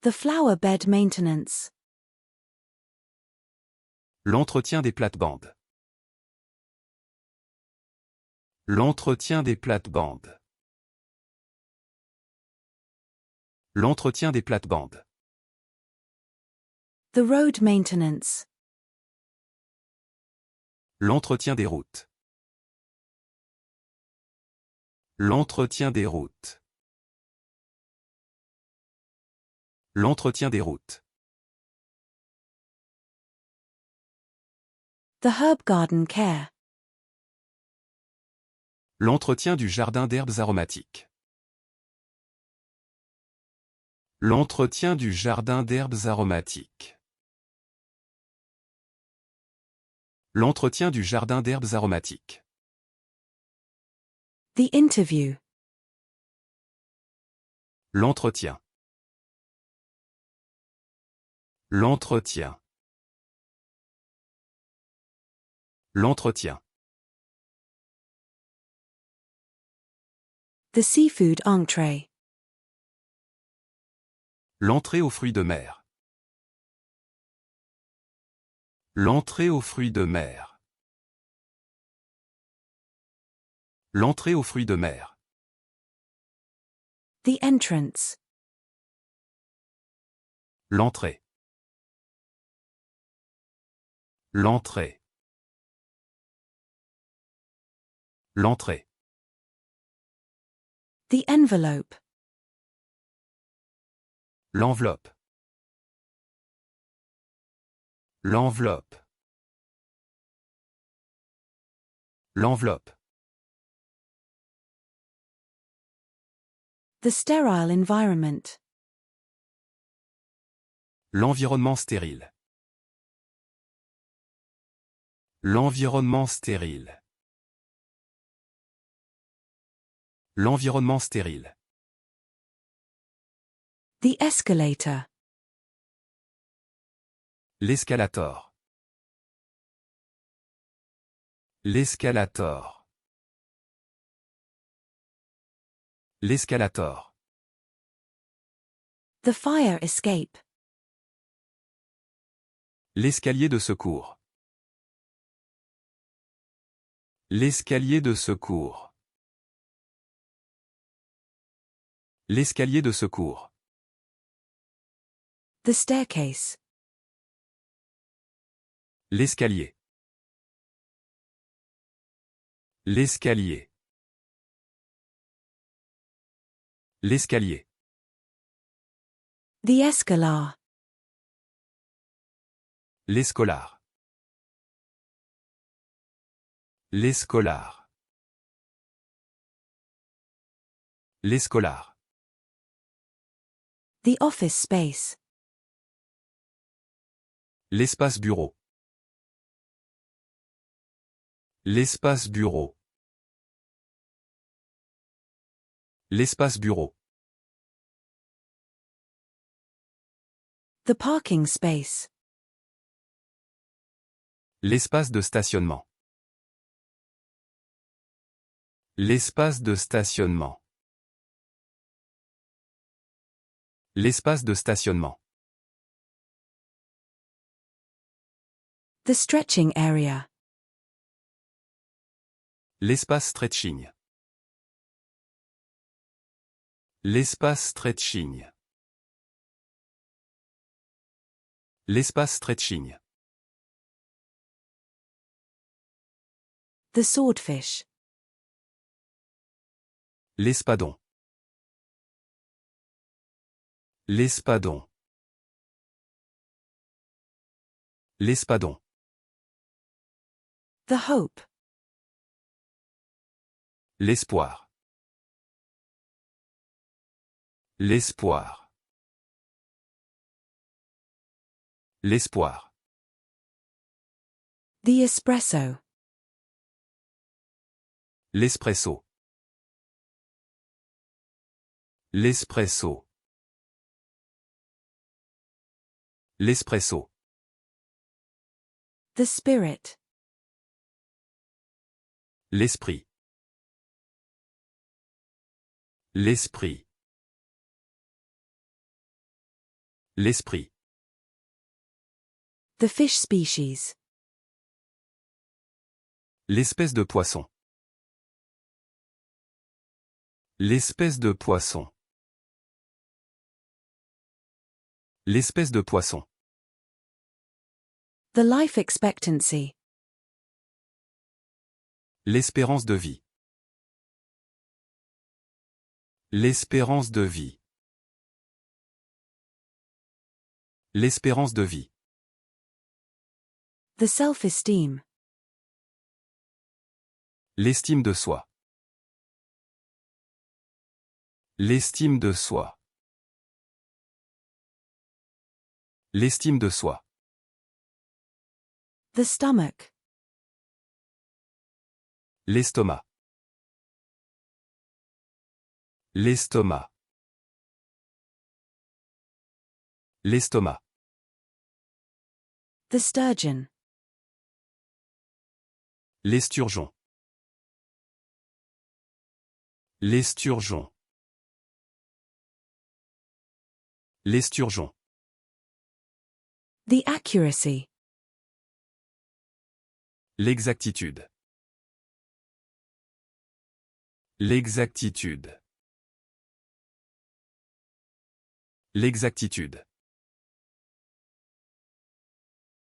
The flower bed maintenance. L'entretien des plates-bandes. L'entretien des plates-bandes. L'entretien des plates-bandes. The road maintenance. L'entretien des routes. L'entretien des routes. L'entretien des routes. The herb garden care. L'entretien du jardin d'herbes aromatiques. L'entretien du jardin d'herbes aromatiques. L'entretien du jardin d'herbes aromatiques. The interview. L'entretien. L'entretien. L'entretien. The seafood entree. L'entrée aux fruits de mer. L'entrée aux fruits de mer. L'entrée aux fruits de mer. The entrance. L'entrée. L'entrée. L'entrée. The envelope. L'enveloppe. L'enveloppe. L'enveloppe. The sterile environment. L'environnement stérile. L'environnement stérile. L'environnement stérile. The escalator. L'escalator. L'escalator. L'escalator. The fire escape. L'escalier de secours. L'escalier de secours. L'escalier de secours. The staircase. L'escalier. L'escalier. L'escalier. The escalar. L'escolar. L'escolar. L'escolar. The office space. L'espace bureau. L'espace bureau. L'espace bureau. The parking space. L'espace de stationnement. L'espace de stationnement. L'espace de stationnement. The stretching area. L'espace stretching. L'espace stretching. L'espace stretching. The swordfish. L'espadon. L'espadon. L'espadon. The hope. L'espoir. L'espoir. L'espoir. The espresso. L'espresso. L'espresso. L'espresso. The spirit. L'esprit. L'esprit. L'esprit. The fish species. L'espèce de poisson. L'espèce de poisson. L'espèce de poisson. The life expectancy. L'espérance de vie. L'espérance de vie. L'espérance de vie. The self-esteem. L'estime de soi. L'estime de soi. L'estime de soi. The stomach. L'estomac. L'estomac. L'estomac. The sturgeon. L'esturgeon. L'esturgeon. L'esturgeon. The accuracy. L'exactitude. L'exactitude. L'exactitude.